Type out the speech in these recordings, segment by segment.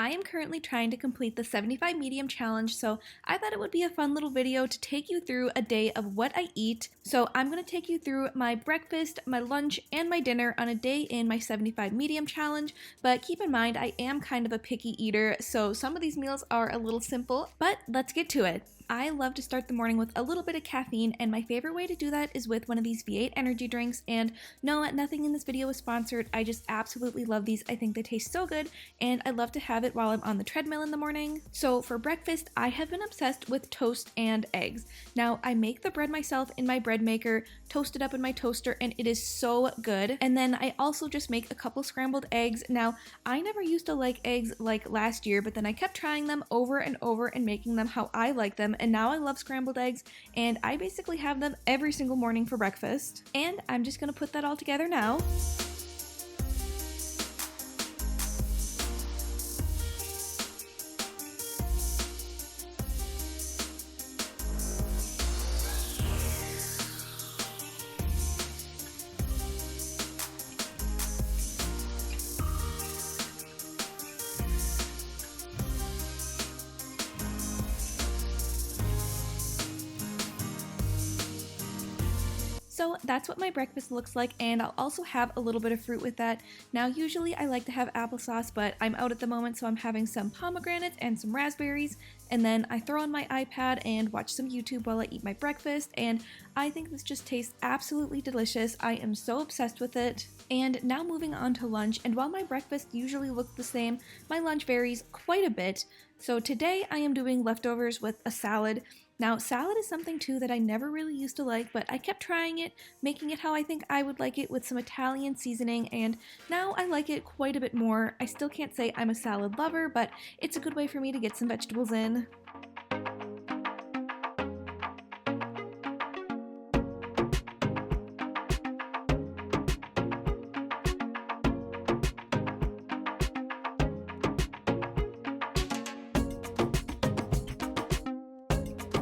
I am currently trying to complete the 75 medium challenge, so I thought it would be a fun little video to take you through a day of what I eat. So I'm going to take you through my breakfast, my lunch, and my dinner on a day in my 75 medium challenge, but keep in mind I am kind of a picky eater, so some of these meals are a little simple, but let's get to it. I love to start the morning with a little bit of caffeine, and my favorite way to do that is with one of these V8 energy drinks. And no, nothing in this video is sponsored. I just absolutely love these. I think they taste so good, and I love to have it while I'm on the treadmill in the morning. So for breakfast, I have been obsessed with toast and eggs. Now, I make the bread myself in my bread maker, toast it up in my toaster, and it is so good. And then I also just make a couple scrambled eggs. Now, I never used to like eggs like last year, but then I kept trying them over and over and making them how I like them. And now I love scrambled eggs, and I basically have them every single morning for breakfast. And I'm just gonna put that all together now. So that's what my breakfast looks like, and I'll also have a little bit of fruit with that. Now usually I like to have applesauce, but I'm out at the moment, so I'm having some pomegranates and some raspberries, and then I throw on my iPad and watch some YouTube while I eat my breakfast, and I think this just tastes absolutely delicious. I am so obsessed with it. And now moving on to lunch, and while my breakfast usually looks the same, my lunch varies quite a bit. So today I am doing leftovers with a salad. Now, salad is something too that I never really used to like, but I kept trying it, making it how I think I would like it with some Italian seasoning, and now I like it quite a bit more. I still can't say I'm a salad lover, but it's a good way for me to get some vegetables in.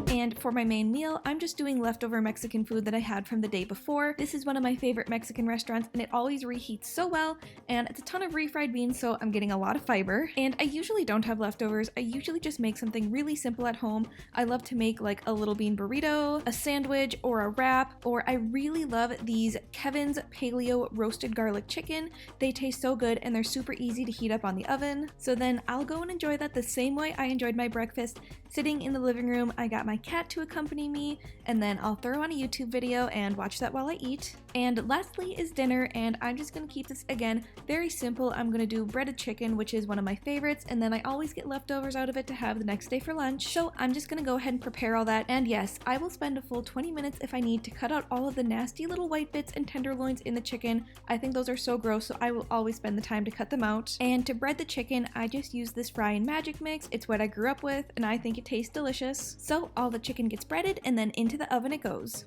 And for my main meal, I'm just doing leftover Mexican food that I had from the day before. This is one of my favorite Mexican restaurants, and it always reheats so well, and it's a ton of refried beans, so I'm getting a lot of fiber. And I usually don't have leftovers. I usually just make something really simple at home. I love to make like a little bean burrito, a sandwich, or a wrap, or I really love these Kevin's Paleo roasted garlic chicken. They taste so good, and they're super easy to heat up on the oven. So then I'll go and enjoy that the same way I enjoyed my breakfast, sitting in the living room. I got my cat to accompany me, and then I'll throw on a YouTube video and watch that while I eat. And lastly is dinner, and I'm just gonna keep this again very simple. I'm gonna do breaded chicken, which is one of my favorites, and then I always get leftovers out of it to have the next day for lunch. So I'm just gonna go ahead and prepare all that, and yes, I will spend a full 20 minutes if I need to cut out all of the nasty little white bits and tenderloins in the chicken. I think those are so gross, so I will always spend the time to cut them out. And to bread the chicken, I just use this Fry and Magic mix. It's what I grew up with, and I think it tastes delicious. So all the chicken gets breaded, and then into the oven it goes.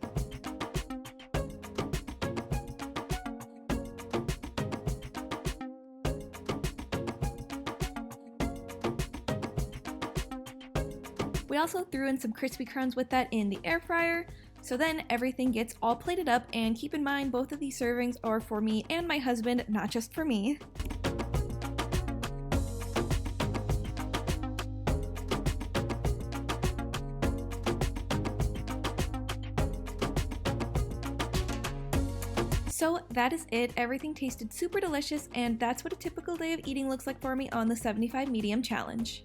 We also threw in some crispy crumbs with that in the air fryer. So then everything gets all plated up, and keep in mind both of these servings are for me and my husband, not just for me. So that is it. Everything tasted super delicious, and that's what a typical day of eating looks like for me on the 75 medium challenge.